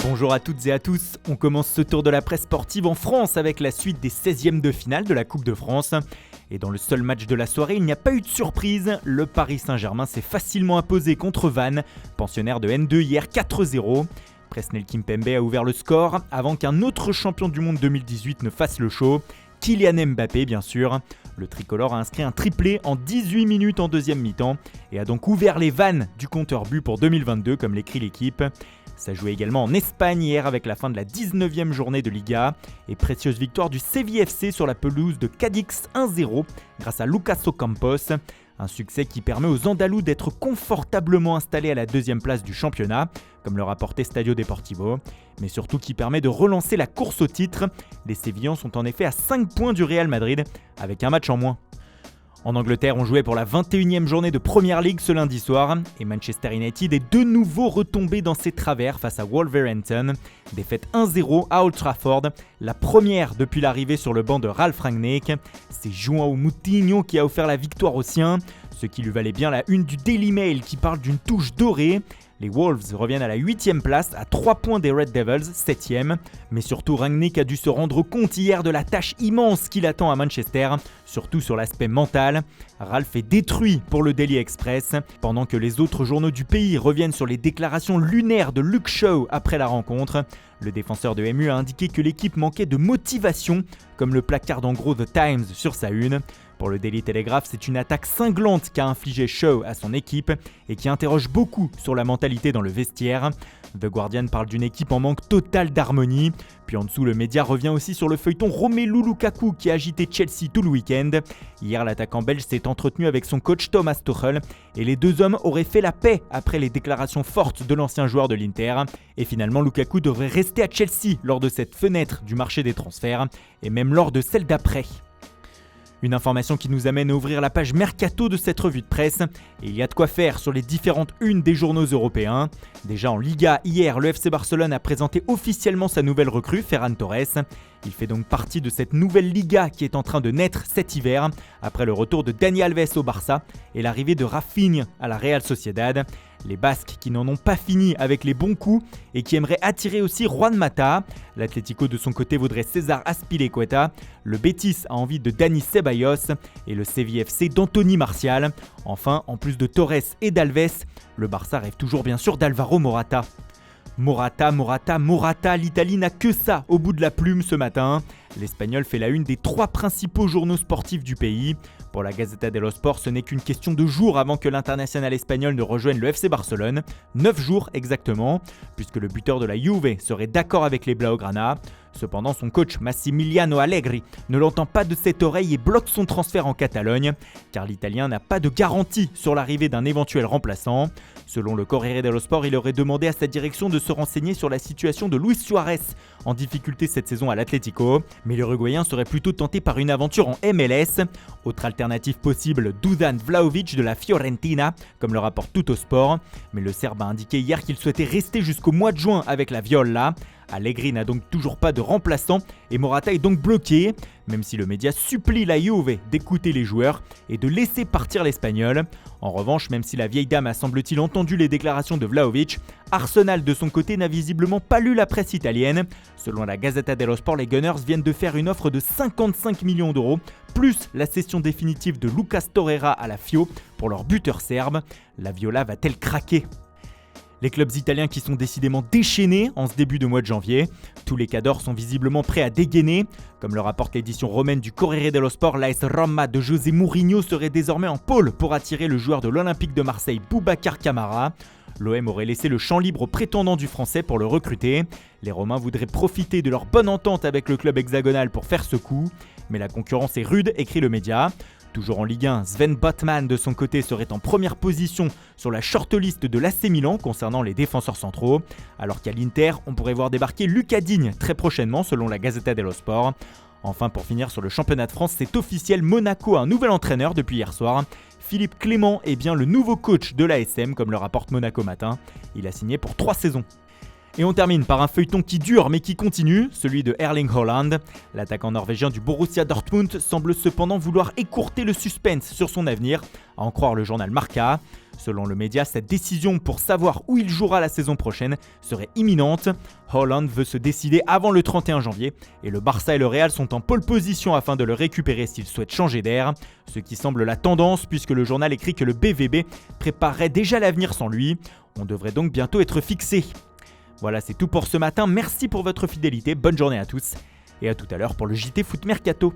Bonjour à toutes et à tous, on commence ce tour de la presse sportive en France avec la suite des 16e de finale de la Coupe de France. Et dans le seul match de la soirée, il n'y a pas eu de surprise, le Paris Saint-Germain s'est facilement imposé contre Vannes, pensionnaire de N2 hier 4-0. Presnel Kimpembe a ouvert le score avant qu'un autre champion du monde 2018 ne fasse le show, Kylian Mbappé bien sûr. Le tricolore a inscrit un triplé en 18 minutes en deuxième mi-temps et a donc ouvert les vannes du compteur but pour 2022 comme l'écrit l'équipe. Ça jouait également en Espagne hier avec la fin de la 19e journée de Liga et précieuse victoire du Séville FC sur la pelouse de Cadix 1-0 grâce à Lucas Ocampos. Un succès qui permet aux Andalous d'être confortablement installés à la deuxième place du championnat, comme le rapportait Stadio Deportivo, mais surtout qui permet de relancer la course au titre. Les Sévillans sont en effet à 5 points du Real Madrid, avec un match en moins. En Angleterre, on jouait pour la 21e journée de Premier League ce lundi soir, et Manchester United est de nouveau retombé dans ses travers face à Wolverhampton. Défaite 1-0 à Old Trafford, la première depuis l'arrivée sur le banc de Ralf Rangnick. C'est João Moutinho qui a offert la victoire aux siens, ce qui lui valait bien la une du Daily Mail qui parle d'une touche dorée. Les Wolves reviennent à la 8e place, à 3 points des Red Devils, 7e. Mais surtout, Rangnick a dû se rendre compte hier de la tâche immense qu'il attend à Manchester, surtout sur l'aspect mental. Ralph est détruit pour le Daily Express, pendant que les autres journaux du pays reviennent sur les déclarations lunaires de Luke Shaw après la rencontre. Le défenseur de MU a indiqué que l'équipe manquait de motivation, comme le placarde en gros The Times sur sa une. Pour le Daily Telegraph, c'est une attaque cinglante qu'a infligé Shaw à son équipe et qui interroge beaucoup sur la mentalité dans le vestiaire. The Guardian parle d'une équipe en manque total d'harmonie. Puis en dessous, le média revient aussi sur le feuilleton Romelu Lukaku qui a agité Chelsea tout le week-end. Hier, l'attaquant belge s'est entretenu avec son coach Thomas Tuchel et les deux hommes auraient fait la paix après les déclarations fortes de l'ancien joueur de l'Inter. Et finalement, Lukaku devrait rester à Chelsea lors de cette fenêtre du marché des transferts et même lors de celle d'après. Une information qui nous amène à ouvrir la page Mercato de cette revue de presse. Et il y a de quoi faire sur les différentes unes des journaux européens. Déjà en Liga, hier, le FC Barcelone a présenté officiellement sa nouvelle recrue, Ferran Torres. Il fait donc partie de cette nouvelle Liga qui est en train de naître cet hiver, après le retour de Dani Alves au Barça et l'arrivée de Rafinha à la Real Sociedad. Les Basques qui n'en ont pas fini avec les bons coups et qui aimeraient attirer aussi Juan Mata. L'Atlético de son côté voudrait César Azpilicueta. Le Betis a envie de Dani Ceballos et le Séville FC d'Anthony Martial. Enfin, en plus de Torres et d'Alves, le Barça rêve toujours bien sûr d'Alvaro Morata. Morata, l'Italie n'a que ça au bout de la plume ce matin. L'Espagnol fait la une des 3 principaux journaux sportifs du pays. Pour la Gazzetta dello Sport, ce n'est qu'une question de jours avant que l'international espagnol ne rejoigne le FC Barcelone. 9 jours exactement, puisque le buteur de la Juve serait d'accord avec les Blaugrana. Cependant, son coach Massimiliano Allegri ne l'entend pas de cette oreille et bloque son transfert en Catalogne, car l'Italien n'a pas de garantie sur l'arrivée d'un éventuel remplaçant. Selon le Corriere dello Sport, il aurait demandé à sa direction de se renseigner sur la situation de Luis Suarez, en difficulté cette saison à l'Atlético, mais l'Uruguayen serait plutôt tenté par une aventure en MLS. Autre alternative possible, Dusan Vlahovic de la Fiorentina, comme le rapporte Tuttosport, mais le Serbe a indiqué hier qu'il souhaitait rester jusqu'au mois de juin avec la Viola. Allegri n'a donc toujours pas de remplaçant et Morata est donc bloqué, même si le média supplie la Juve d'écouter les joueurs et de laisser partir l'Espagnol. En revanche, même si la vieille dame a semble-t-il entendu les déclarations de Vlahovic, Arsenal de son côté n'a visiblement pas lu la presse italienne. Selon la Gazzetta dello Sport, les Gunners viennent de faire une offre de 55 millions d'euros, plus la cession définitive de Lucas Torreira à la Fio pour leur buteur serbe. La Viola va-t-elle craquer ? Les clubs italiens qui sont décidément déchaînés en ce début de mois de janvier. Tous les cadors sont visiblement prêts à dégainer. Comme le rapporte l'édition romaine du Corriere dello Sport, l'AS Roma de José Mourinho serait désormais en pôle pour attirer le joueur de l'Olympique de Marseille, Boubacar Kamara. L'OM aurait laissé le champ libre aux prétendants du français pour le recruter. Les Romains voudraient profiter de leur bonne entente avec le club hexagonal pour faire ce coup. Mais la concurrence est rude, écrit le média. Toujours en Ligue 1, Sven Botman de son côté serait en première position sur la shortlist de l'AC Milan concernant les défenseurs centraux, alors qu'à l'Inter, on pourrait voir débarquer Lucas Digne très prochainement selon la Gazzetta dello Sport. Enfin, pour finir sur le championnat de France, c'est officiel, Monaco a un nouvel entraîneur depuis hier soir. Philippe Clément est bien le nouveau coach de l'ASM comme le rapporte Monaco Matin. Il a signé pour 3 saisons. Et on termine par un feuilleton qui dure mais qui continue, celui de Erling Haaland. L'attaquant norvégien du Borussia Dortmund semble cependant vouloir écourter le suspense sur son avenir, à en croire le journal Marca. Selon le média, sa décision pour savoir où il jouera la saison prochaine serait imminente. Haaland veut se décider avant le 31 janvier et le Barça et le Real sont en pole position afin de le récupérer s'il souhaite changer d'air. Ce qui semble la tendance puisque le journal écrit que le BVB préparerait déjà l'avenir sans lui. On devrait donc bientôt être fixé. Voilà, c'est tout pour ce matin. Merci pour votre fidélité. Bonne journée à tous et à tout à l'heure pour le JT Foot Mercato.